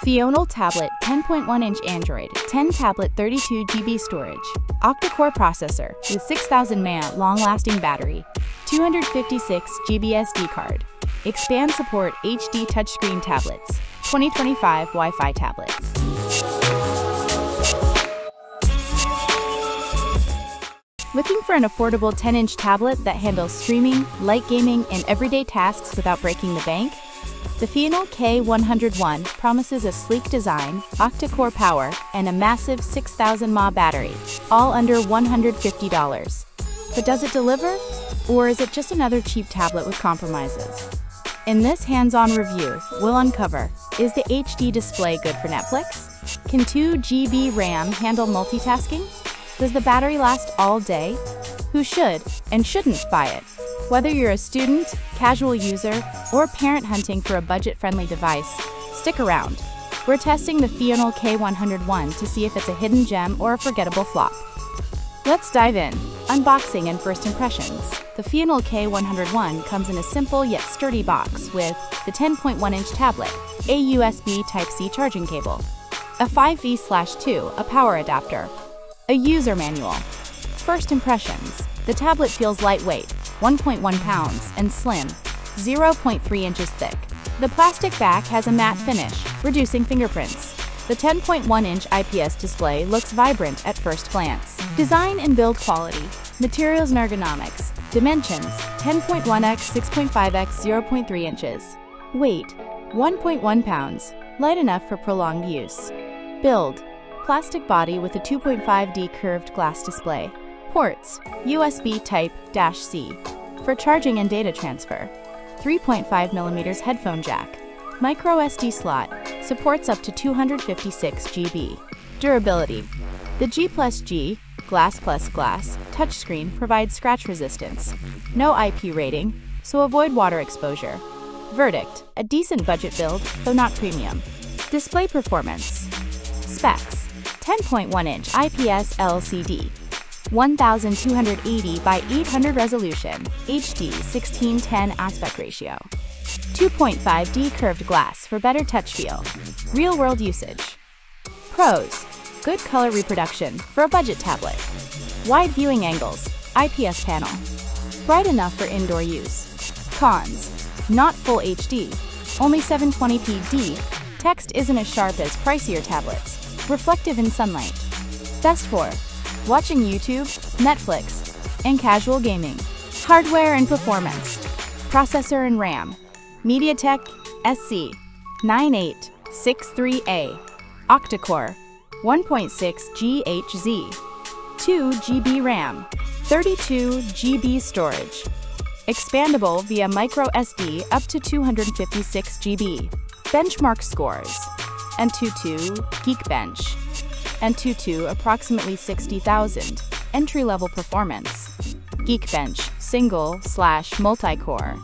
FEONAL tablet 10.1-inch Android, 10 tablet 32 GB storage, octa-core processor with 6000 mAh long-lasting battery, 256 GB SD card. Expand support HD touchscreen tablets, 2025 Wi-Fi tablet. Looking for an affordable 10-inch tablet that handles streaming, light gaming, and everyday tasks without breaking the bank? The FEONAL K101 promises a sleek design, octa-core power, and a massive 6000 mAh battery, all under $150. But does it deliver? Or is it just another cheap tablet with compromises? In this hands-on review, we'll uncover, is the HD display good for Netflix? Can 2 GB RAM handle multitasking? Does the battery last all day? Who should and shouldn't buy it? Whether you're a student, casual user, or parent hunting for a budget-friendly device, stick around. We're testing the FEONAL K101 to see if it's a hidden gem or a forgettable flop. Let's dive in. Unboxing and first impressions. The FEONAL K101 comes in a simple yet sturdy box with the 10.1-inch tablet, a USB Type-C charging cable, a 5V/2, a power adapter, a user manual. First impressions. The tablet feels lightweight, 1.1 pounds, and slim, 0.3 inches thick. The plastic back has a matte finish, reducing fingerprints. The 10.1-inch IPS display looks vibrant at first glance. Design and build quality. Materials and ergonomics. Dimensions, 10.1x 6.5x 0.3 inches. Weight, 1.1 pounds, light enough for prolonged use. Build, plastic body with a 2.5D curved glass display. Ports, USB Type-C, for charging and data transfer. 3.5mm headphone jack. Micro SD slot, supports up to 256 GB. Durability. The G+G, glass plus glass, touchscreen provides scratch resistance. No IP rating, so avoid water exposure. Verdict, a decent budget build, though not premium. Display performance. Specs, 10.1-inch IPS LCD. 1280 by 800 resolution, HD 16:10 aspect ratio. 2.5D curved glass for better touch feel. Real-world usage. Pros: good color reproduction for a budget tablet. Wide viewing angles, IPS panel. Bright enough for indoor use. Cons: not full HD, only 720p. Text isn't as sharp as pricier tablets. Reflective in sunlight. Best for watching YouTube, Netflix, and casual gaming. Hardware and performance. Processor and RAM. MediaTek SC9863A. Octa-core, 1.6 GHz. 2 GB RAM. 32 GB storage. Expandable via micro SD up to 256 GB. Benchmark scores. Antutu Geekbench. Antutu approximately 60,000. Entry-level performance. Geekbench single/multi-core.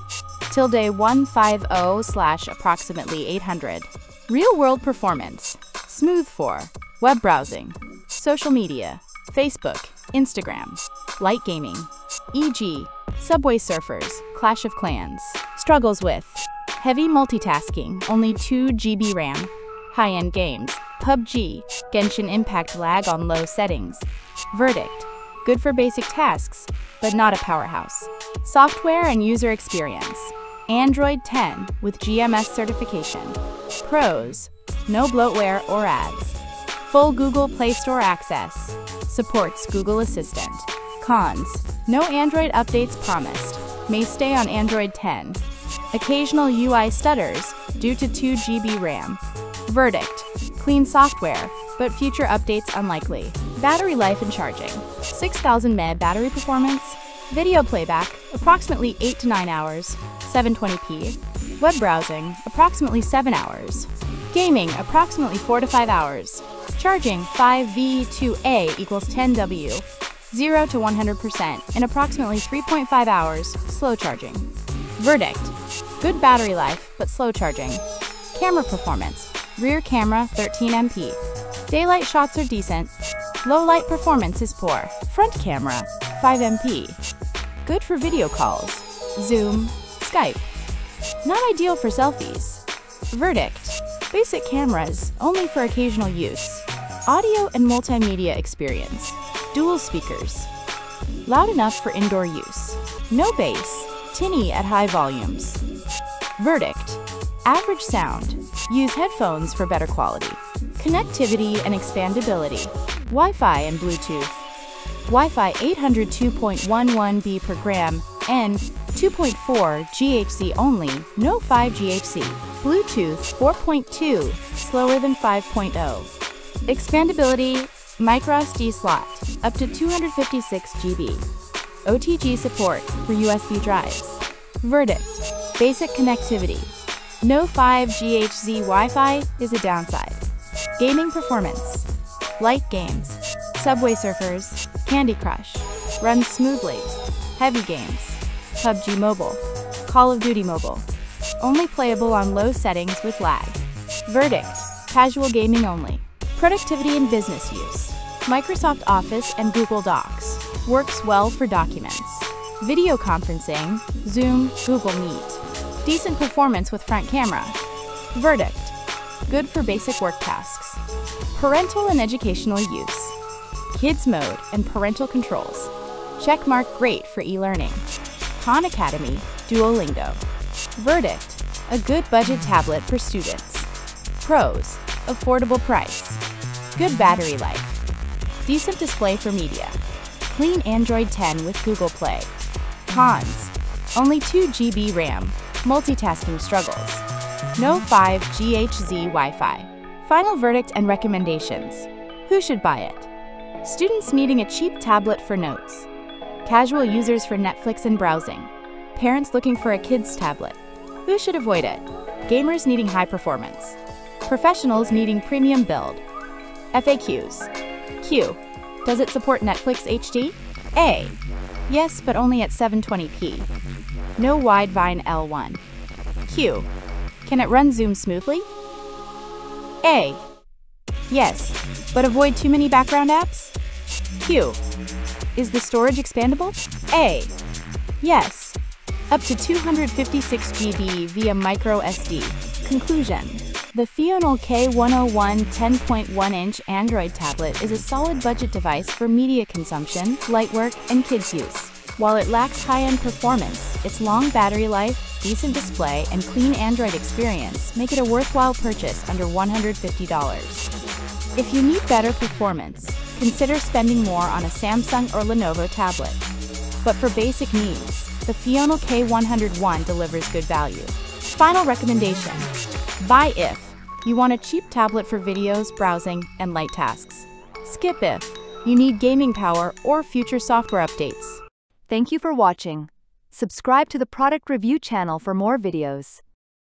Tilde 150/approximately 800. Real-world performance. Smooth for web browsing, social media, Facebook, Instagram, light gaming, e.g. Subway Surfers, Clash of Clans. Struggles with heavy multitasking, only 2 GB RAM, high-end games, PUBG, Genshin Impact lag on low settings. Verdict: good for basic tasks, but not a powerhouse. Software and user experience. Android 10 with GMS certification. Pros: no bloatware or ads. Full Google Play Store access. Supports Google Assistant. Cons: no Android updates promised. May stay on Android 10. Occasional UI stutters due to 2 GB RAM. Verdict: clean software, but future updates unlikely. Battery life and charging. 6000 mAh battery performance. Video playback, approximately 8 to 9 hours, 720p. Web browsing, approximately 7 hours. Gaming, approximately 4 to 5 hours. Charging, 5V2A equals 10W, 0 to 100% in approximately 3.5 hours, slow charging. Verdict: good battery life, but slow charging. Camera performance. Rear camera, 13MP. Daylight shots are decent. Low light performance is poor. Front camera, 5MP. Good for video calls. Zoom, Skype. Not ideal for selfies. Verdict: Basic cameras, only for occasional use. Audio and multimedia experience. Dual speakers. Loud enough for indoor use. No bass, tinny at high volumes. Verdict. Average sound. Use headphones for better quality. Connectivity and expandability. Wi-Fi and Bluetooth. Wi-Fi 802.11b per gram and 2.4 GHz only, no 5 GHz. Bluetooth 4.2, slower than 5.0. Expandability, microSD slot, up to 256 GB. OTG support for USB drives. Verdict. Basic connectivity. No 5 GHz Wi-Fi is a downside. Gaming performance. Light games. Subway Surfers. Candy Crush. Runs smoothly. Heavy games. PUBG Mobile. Call of Duty Mobile. Only playable on low settings with lag. Verdict. Casual gaming only. Productivity and business use. Microsoft Office and Google Docs. Works well for documents. Video conferencing. Zoom, Google Meet. Decent performance with front camera. Verdict. Good for basic work tasks. Parental and educational use. Kids mode and parental controls. Checkmark great for e-learning. Khan Academy, Duolingo. Verdict. A good budget tablet for students. Pros. Affordable price. Good battery life. Decent display for media. Clean Android 10 with Google Play. Cons. Only 2 GB RAM. Multitasking struggles. No 5 GHz Wi-Fi. Final verdict and recommendations. Who should buy it? Students needing a cheap tablet for notes. Casual users for Netflix and browsing. Parents looking for a kid's tablet. Who should avoid it? Gamers needing high performance. Professionals needing premium build. FAQs. Q. Does it support Netflix HD? A. Yes, but only at 720p. No wide Vine L1. Q. Can it run Zoom smoothly? A. Yes, but avoid too many background apps? Q. Is the storage expandable? A. Yes, up to 256 GB via micro SD. Conclusion. The FEONAL K101 10.1-inch Android tablet is a solid budget device for media consumption, light work, and kids use. While it lacks high-end performance, its long battery life, decent display, and clean Android experience make it a worthwhile purchase under $150. If you need better performance, consider spending more on a Samsung or Lenovo tablet. But for basic needs, the FEONAL K101 delivers good value. Final recommendation. Buy if you want a cheap tablet for videos, browsing, and light tasks. Skip if you need gaming power or future software updates. Thank you for watching. Subscribe to the product review channel for more videos.